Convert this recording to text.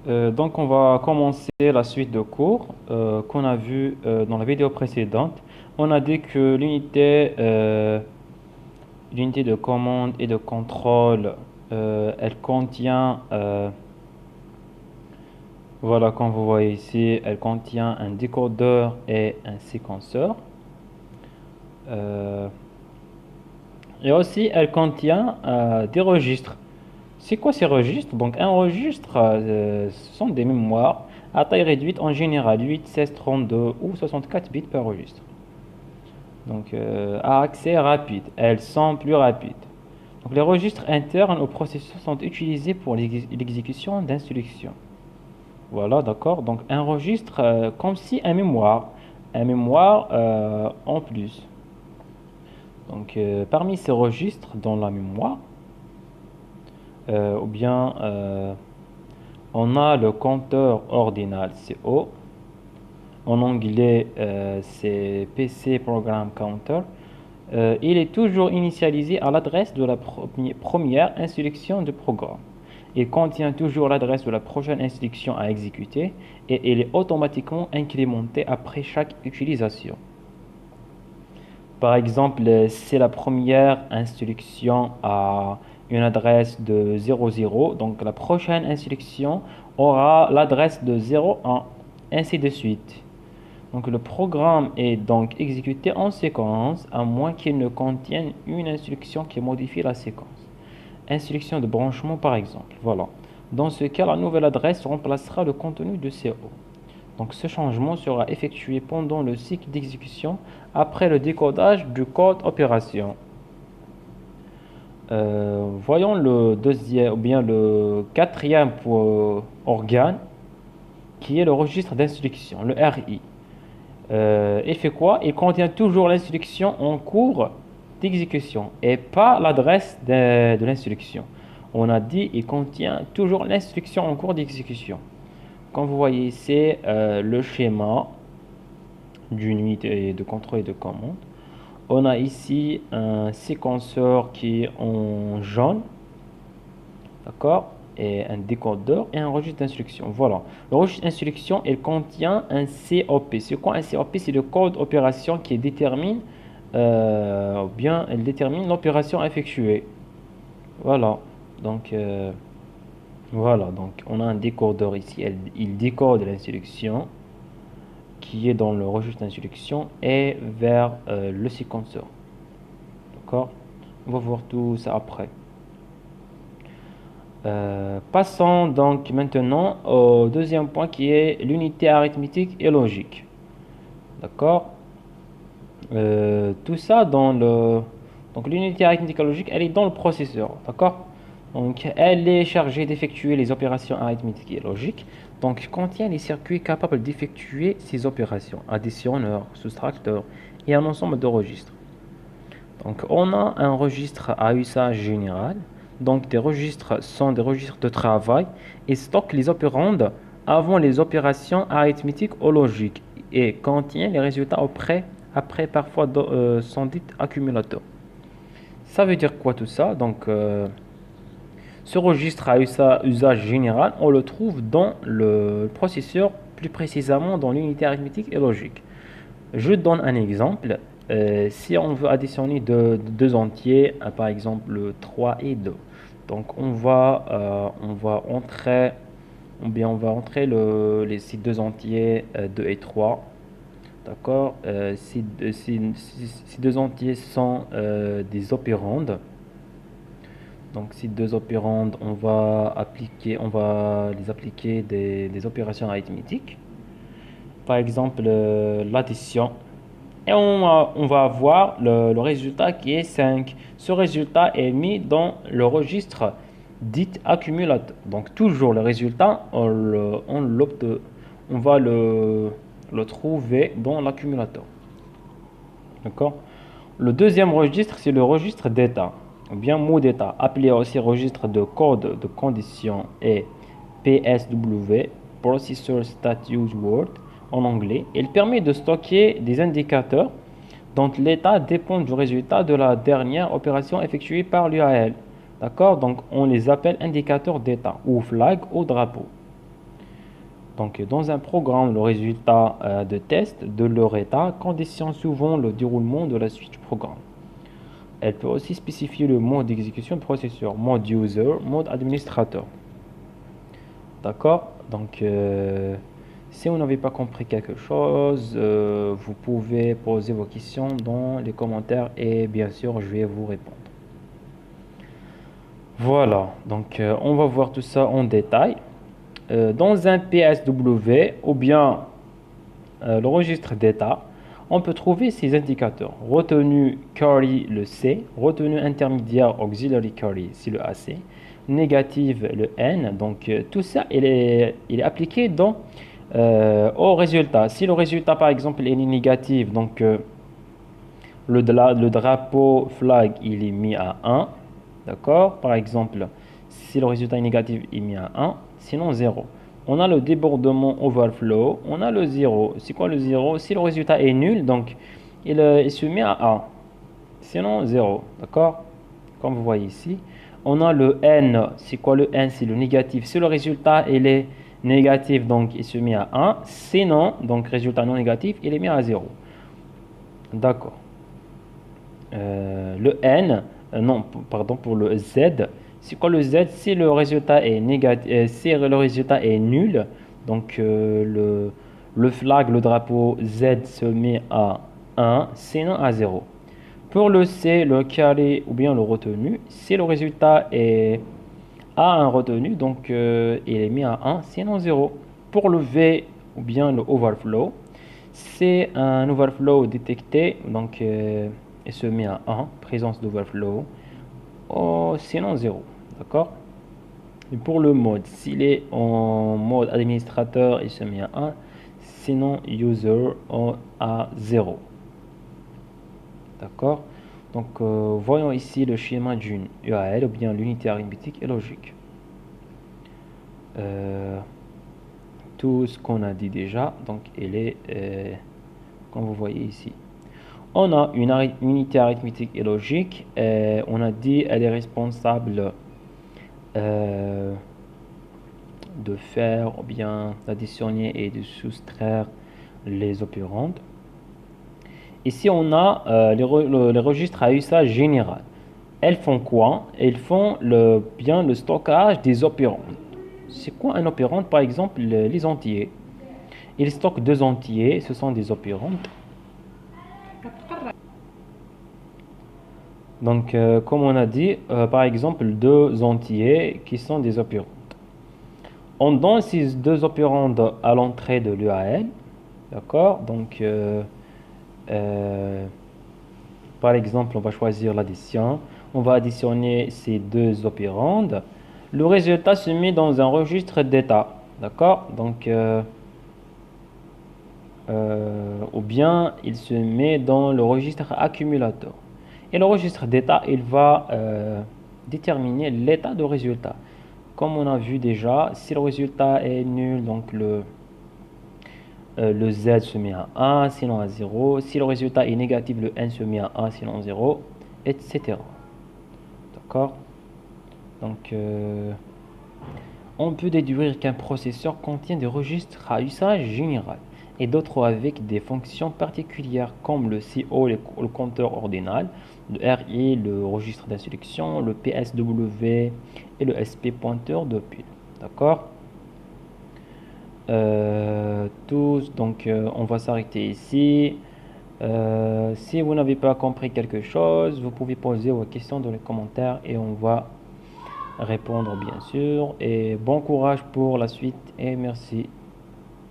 Donc, on va commencer la suite de cours qu'on a vu dans la vidéo précédente. On a dit que l'unité de commande et de contrôle, elle contient, voilà, comme vous voyez ici, elle contient un décodeur et un séquenceur. Euh, et aussi, elle contient des registres. C'est quoi ces registres? Donc un registre, ce sont des mémoires à taille réduite en général, 8, 16, 32 ou 64 bits par registre. Donc à accès rapide, elles sont plus rapides. Donc les registres internes au processus sont utilisés pour l'exécution d'instructions. Voilà, d'accord. Donc un registre comme si un mémoire en plus. Donc parmi ces registres dans la mémoire, ou bien on a le compteur ordinal CO. En anglais, c'est PC Program Counter. Il est toujours initialisé à l'adresse de la première instruction du programme. Il contient toujours l'adresse de la prochaine instruction à exécuter et il est automatiquement incrémenté après chaque utilisation. Par exemple, si la première instruction a une adresse de 00, donc la prochaine instruction aura l'adresse de 01, ainsi de suite. Donc le programme est donc exécuté en séquence, à moins qu'il ne contienne une instruction qui modifie la séquence. Instruction de branchement par exemple. Voilà. Dans ce cas, la nouvelle adresse remplacera le contenu de CO. Donc ce changement sera effectué pendant le cycle d'exécution après le décodage du code opération. Voyons le deuxième ou bien le quatrième organe qui est le registre d'instruction, le RI. Il fait quoi? Il contient toujours l'instruction en cours d'exécution et pas l'adresse de l'instruction. On a dit il contient toujours l'instruction en cours d'exécution. Comme vous voyez ici, le schéma d'une unité de contrôle et de commande. On a ici un séquenceur qui est en jaune, d'accord, et un décodeur et un registre d'instruction. Voilà. Le registre d'instruction, il contient un COP. C'est quoi un COP? C'est le code opération qui détermine, bien, elle détermine l'opération effectuée. Voilà. Donc, voilà. Donc, on a un décodeur ici. Il décode l'instruction qui est dans le registre d'instruction et vers le séquenceur. D'accord? On va voir tout ça après. Passons donc maintenant au deuxième point qui est l'unité arithmétique et logique. D'accord? Tout ça dans le... Donc l'unité arithmétique et logique, elle est dans le processeur. D'accord? Donc elle est chargée d'effectuer les opérations arithmétiques et logiques. Donc contient les circuits capables d'effectuer ces opérations, additionneur, soustracteur et un ensemble de registres. Donc on a un registre à usage général. Donc des registres sont des registres de travail et stockent les opérandes avant les opérations arithmétiques ou logiques et contient les résultats après parfois sont dits accumulateurs. Ça veut dire quoi tout ça? Donc ce registre à usage général, on le trouve dans le processeur, plus précisément dans l'unité arithmétique et logique. Je donne un exemple. Si on veut additionner deux entiers, par exemple 3 et 2, donc on va entrer, ou bien on va entrer ces deux entiers 2 et 3. D'accord? Ces deux entiers sont des opérandes. Donc ces deux opérandes, on va les appliquer des opérations arithmétiques. Par exemple, l'addition. Et on va avoir le résultat qui est 5. Ce résultat est mis dans le registre dit accumulateur. Donc toujours le résultat, on va le trouver dans l'accumulateur. D'accord? Le deuxième registre, c'est le registre d'état, ou bien mot d'état, appelé aussi registre de code de condition et PSW, Processor Status Word en anglais. Il permet de stocker des indicateurs dont l'état dépend du résultat de la dernière opération effectuée par l'UAL. D'accord? Donc on les appelle indicateurs d'état, ou flag, ou drapeau. Donc, dans un programme, le résultat de test de leur état conditionne souvent le déroulement de la suite du programme. Elle peut aussi spécifier le mode d'exécution processeur, mode user, mode administrateur. D'accord? Donc, si vous n'avez pas compris quelque chose, vous pouvez poser vos questions dans les commentaires et bien sûr, je vais vous répondre. Voilà, donc on va voir tout ça en détail. Dans un PSW ou bien le registre d'état, on peut trouver ces indicateurs. Retenue carry le C, retenue intermédiaire auxiliary carry, c'est le AC, négative le N. Donc tout ça, il est appliqué dans, au résultat. Si le résultat par exemple est négatif, donc le drapeau flag il est mis à 1. D'accord? Par exemple, si le résultat est négatif, il est mis à 1, sinon 0. On a le débordement overflow, on a le 0. C'est quoi le 0? Si le résultat est nul, donc il se met à 1, sinon 0. D'accord? Comme vous voyez ici. On a le N, c'est quoi le N? C'est le négatif. Si le résultat il est négatif, donc il se met à 1. Sinon, donc résultat non négatif, il est mis à 0. D'accord. Le N, non, pardon, pour le Z, c'est quoi le Z? Si le résultat est négatif, si le résultat est nul, donc le flag, le drapeau Z se met à 1, sinon à 0. Pour le C, le carré ou bien le retenu, si le résultat est a un retenu, donc il est mis à 1, sinon 0. Pour le V ou bien le overflow, c'est un overflow détecté, donc il se met à 1, présence d'overflow, sinon 0. D'accord? Et pour le mode, s'il est en mode administrateur, il se met à 1, sinon user à 0. D'accord? Donc, voyons ici le schéma d'une UAL ou bien l'unité arithmétique et logique. Tout ce qu'on a dit déjà, donc il est, comme vous voyez ici. On a une unité arithmétique et logique. On a dit elle est responsable de faire ou bien d'additionner et de soustraire les opérandes. Ici, on a les registres à usage général. Elles font quoi? Elles font bien le stockage des opérandes. C'est quoi un opérande? Par exemple, les entiers. Ils stockent deux entiers, ce sont des opérandes. Donc, comme on a dit, par exemple, deux entiers qui sont des opérandes. On donne ces deux opérandes à l'entrée de l'UAL. D'accord? Donc, par exemple, on va choisir l'addition. On va additionner ces deux opérandes. Le résultat se met dans un registre d'état. D'accord? Donc, ou bien il se met dans le registre accumulateur. Et le registre d'état, il va déterminer l'état de résultat. Comme on a vu déjà, si le résultat est nul, donc le Z se met à 1, sinon à 0. Si le résultat est négatif, le N se met à 1, sinon 0, etc. D'accord? Donc, on peut déduire qu'un processeur contient des registres à usage général et d'autres avec des fonctions particulières comme le CO, le compteur ordinal, le RI, le registre d'instruction, le PSW et le SP pointeur de pile. D'accord? Donc on va s'arrêter ici. Si vous n'avez pas compris quelque chose, vous pouvez poser vos questions dans les commentaires et on va répondre bien sûr. Et bon courage pour la suite et merci.